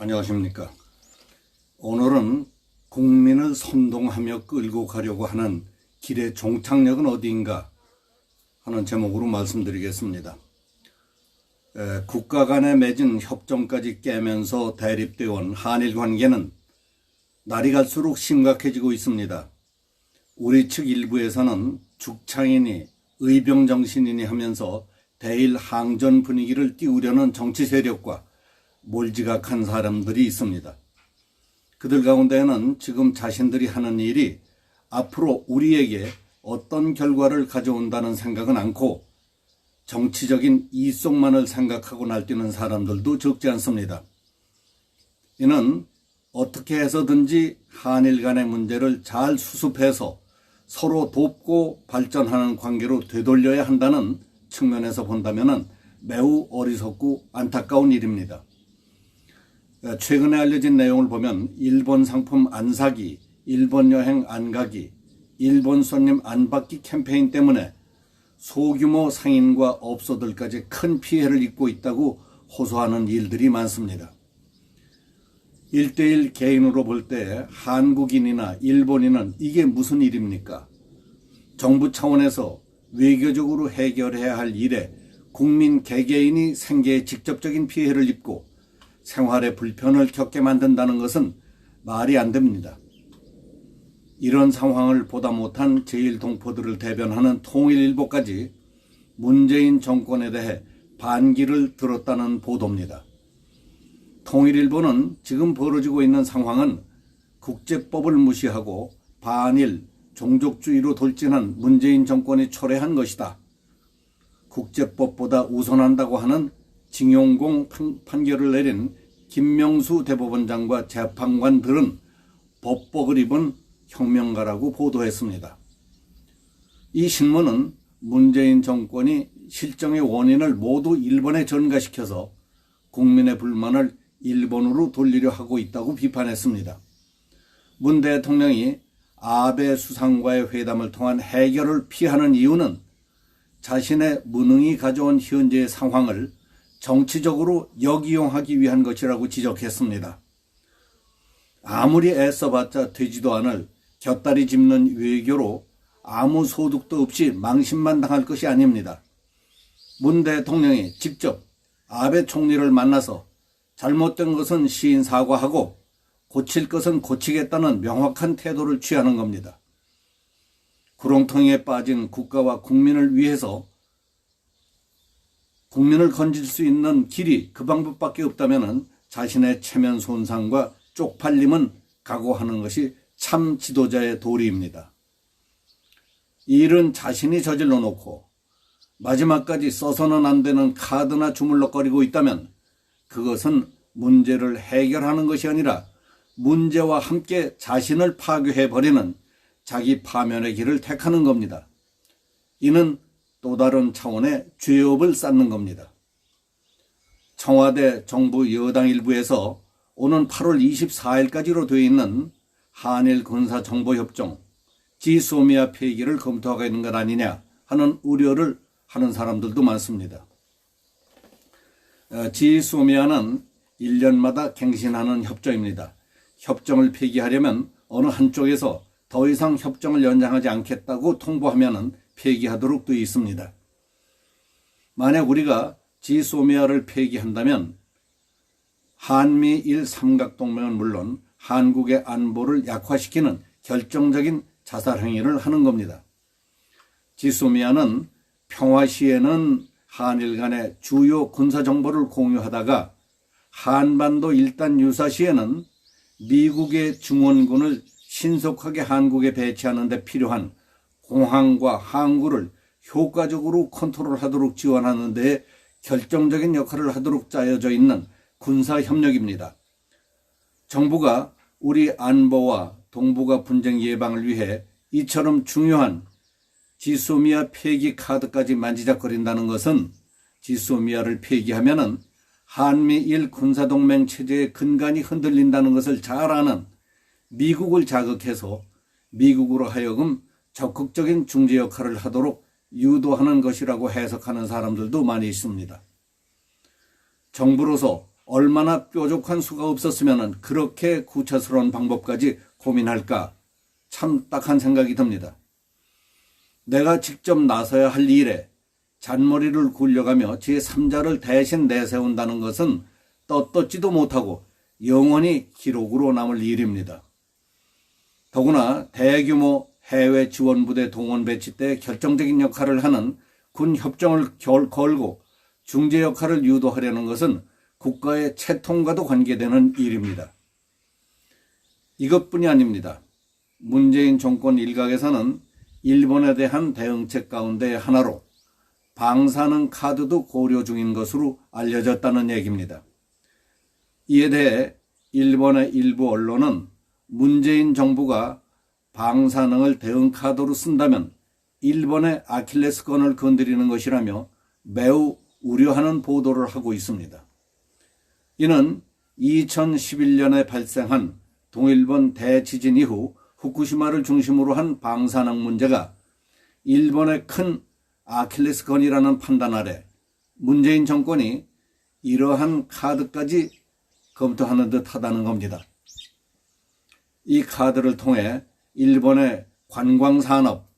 안녕하십니까. 오늘은 국민을 선동하며 끌고 가려고 하는 길의 종착역은 어디인가 하는 제목으로 말씀드리겠습니다. 국가 간에 맺은 협정까지 깨면서 대립되어 온 한일 관계는 날이 갈수록 심각해지고 있습니다. 우리 측 일부에서는 죽창이니 의병정신이니 하면서 대일 항전 분위기를 띄우려는 정치 세력과 몰지각한 사람들이 있습니다. 그들 가운데는 지금 자신들이 하는 일이 앞으로 우리에게 어떤 결과를 가져온다는 생각은 않고 정치적인 이속만을 생각하고 날뛰는 사람들도 적지 않습니다. 이는 어떻게 해서든지 한일 간의 문제를 잘 수습해서 서로 돕고 발전하는 관계로 되돌려야 한다는 측면에서 본다면 매우 어리석고 안타까운 일입니다. 최근에 알려진 내용을 보면 일본 상품 안 사기, 일본 여행 안 가기, 일본 손님 안 받기 캠페인 때문에 소규모 상인과 업소들까지 큰 피해를 입고 있다고 호소하는 일들이 많습니다. 1대1 개인으로 볼 때 한국인이나 일본인은 이게 무슨 일입니까? 정부 차원에서 외교적으로 해결해야 할 일에 국민 개개인이 생계에 직접적인 피해를 입고 생활에 불편을 겪게 만든다는 것은 말이 안 됩니다. 이런 상황을 보다 못한 제1동포들을 대변하는 통일일보까지 문재인 정권에 대해 반기를 들었다는 보도입니다. 통일일보는 지금 벌어지고 있는 상황은 국제법을 무시하고 반일, 종족주의로 돌진한 문재인 정권이 초래한 것이다. 국제법보다 우선한다고 하는 징용공 판결을 내린 김명수 대법원장과 재판관들은 법복을 입은 혁명가라고 보도했습니다. 이 신문은 문재인 정권이 실정의 원인을 모두 일본에 전가시켜서 국민의 불만을 일본으로 돌리려 하고 있다고 비판했습니다. 문 대통령이 아베 수상과의 회담을 통한 해결을 피하는 이유는 자신의 무능이 가져온 현재의 상황을 정치적으로 역이용하기 위한 것이라고 지적했습니다. 아무리 애써봤자 되지도 않을 곁다리 짚는 외교로 아무 소득도 없이 망신만 당할 것이 아닙니다. 문 대통령이 직접 아베 총리를 만나서 잘못된 것은 시인 사과하고 고칠 것은 고치겠다는 명확한 태도를 취하는 겁니다. 구렁텅이에 빠진 국가와 국민을 위해서 국민을 건질 수 있는 길이 그 방법밖에 없다면 자신의 체면 손상과 쪽팔림은 각오하는 것이 참 지도자의 도리입니다. 이 일은 자신이 저질러 놓고 마지막까지 써서는 안 되는 카드나 주물럭거리고 있다면 그것은 문제를 해결하는 것이 아니라 문제와 함께 자신을 파괴해버리는 자기 파면의 길을 택하는 겁니다. 이는 또 다른 차원의 죄업을 쌓는 겁니다. 청와대 정부 여당 일부에서 오는 8월 24일까지로 되어 있는 한일 군사정보협정 지소미아 폐기를 검토하고 있는 것 아니냐 하는 우려를 하는 사람들도 많습니다. 지소미아는 1년마다 갱신하는 협정입니다. 협정을 폐기하려면 어느 한쪽에서 더 이상 협정을 연장하지 않겠다고 통보하면 폐기하도록 되어 있습니다. 만약 우리가 지소미아를 폐기한다면 한미일 삼각동맹은 물론 한국의 안보를 약화시키는 결정적인 자살 행위를 하는 겁니다. 지소미아는 평화 시에는 한일 간의 주요 군사 정보를 공유하다가 한반도 일단 유사 시에는 미국의 중원군을 신속하게 한국에 배치하는 데 필요한 공항과 항구를 효과적으로 컨트롤하도록 지원하는 데 결정적인 역할을 하도록 짜여져 있는 군사협력입니다. 정부가 우리 안보와 동북아 분쟁 예방을 위해 이처럼 중요한 지소미아 폐기 카드까지 만지작거린다는 것은 지소미아를 폐기하면 한미일 군사동맹 체제의 근간이 흔들린다는 것을 잘 아는 미국을 자극해서 미국으로 하여금 적극적인 중재 역할을 하도록 유도하는 것이라고 해석하는 사람들도 많이 있습니다. 정부로서 얼마나 뾰족한 수가 없었으면 그렇게 구차스러운 방법까지 고민할까 참 딱한 생각이 듭니다. 내가 직접 나서야 할 일에 잔머리를 굴려가며 제3자를 대신 내세운다는 것은 떳떳지도 못하고 영원히 기록으로 남을 일입니다. 더구나 대규모 해외 지원부대 동원 배치 때 결정적인 역할을 하는 군 협정을 걸고 중재 역할을 유도하려는 것은 국가의 채통과도 관계되는 일입니다. 이것뿐이 아닙니다. 문재인 정권 일각에서는 일본에 대한 대응책 가운데 하나로 방사능 카드도 고려 중인 것으로 알려졌다는 얘기입니다. 이에 대해 일본의 일부 언론은 문재인 정부가 방사능을 대응 카드로 쓴다면 일본의 아킬레스건을 건드리는 것이라며 매우 우려하는 보도를 하고 있습니다. 이는 2011년에 발생한 동일본 대지진 이후 후쿠시마를 중심으로 한 방사능 문제가 일본의 큰 아킬레스건이라는 판단 아래 문재인 정권이 이러한 카드까지 검토하는 듯 하다는 겁니다. 이 카드를 통해 일본의 관광산업,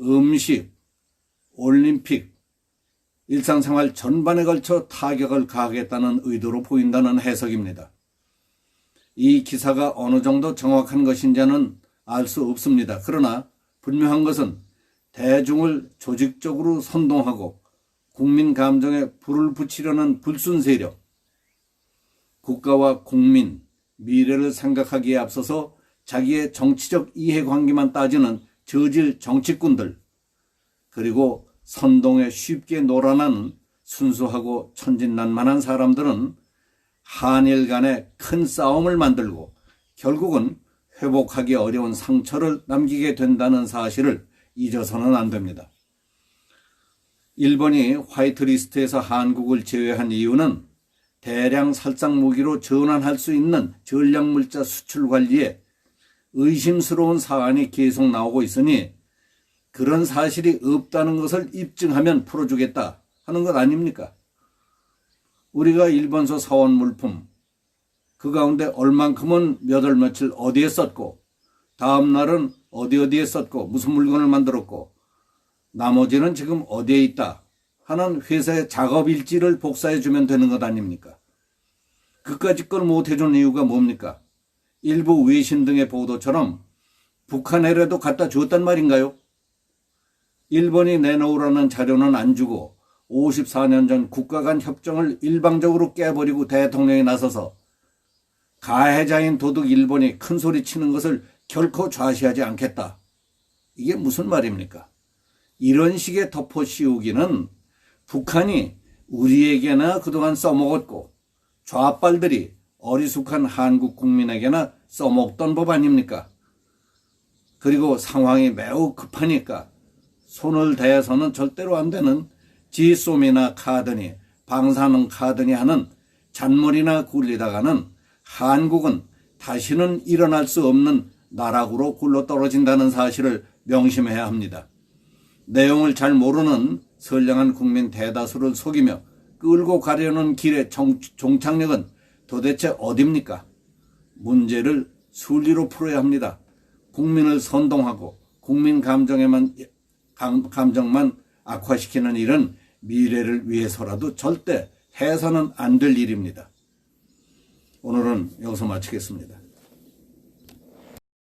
음식, 올림픽, 일상생활 전반에 걸쳐 타격을 가하겠다는 의도로 보인다는 해석입니다. 이 기사가 어느 정도 정확한 것인지는 알 수 없습니다. 그러나 분명한 것은 대중을 조직적으로 선동하고 국민 감정에 불을 붙이려는 불순 세력, 국가와 국민, 미래를 생각하기에 앞서서 자기의 정치적 이해관계만 따지는 저질 정치꾼들, 그리고 선동에 쉽게 놀아나는 순수하고 천진난만한 사람들은 한일 간의 큰 싸움을 만들고 결국은 회복하기 어려운 상처를 남기게 된다는 사실을 잊어서는 안 됩니다. 일본이 화이트리스트에서 한국을 제외한 이유는 대량 살상 무기로 전환할 수 있는 전략물자 수출 관리에 의심스러운 사안이 계속 나오고 있으니 그런 사실이 없다는 것을 입증하면 풀어주겠다 하는 것 아닙니까? 우리가 일본서 사온 물품, 그 가운데 얼만큼은 몇 월 며칠 어디에 썼고 다음 날은 어디에 썼고 무슨 물건을 만들었고 나머지는 지금 어디에 있다 하는 회사의 작업일지를 복사해 주면 되는 것 아닙니까? 그까짓 걸 못해준 이유가 뭡니까? 일부 외신 등의 보도처럼 북한에라도 갖다 줬단 말인가요? 일본이 내놓으라는 자료는 안 주고 54년 전 국가 간 협정을 일방적으로 깨버리고 대통령이 나서서 가해자인 도둑 일본이 큰 소리 치는 것을 결코 좌시하지 않겠다. 이게 무슨 말입니까? 이런 식의 덮어 씌우기는 북한이 우리에게나 그동안 써먹었고 좌빨들이 어리숙한 한국 국민에게나 써먹던 법 아닙니까? 그리고 상황이 매우 급하니까 손을 대서는 절대로 안 되는 지소미나 카드니 방사능 카드니 하는 잔머리나 굴리다가는 한국은 다시는 일어날 수 없는 나락으로 굴러떨어진다는 사실을 명심해야 합니다. 내용을 잘 모르는 선량한 국민 대다수를 속이며 끌고 가려는 길의 종착역은 도대체 어디입니까? 문제를 순리로 풀어야 합니다. 국민을 선동하고 국민 감정만 악화시키는 일은 미래를 위해서라도 절대 해서는 안 될 일입니다. 오늘은 여기서 마치겠습니다.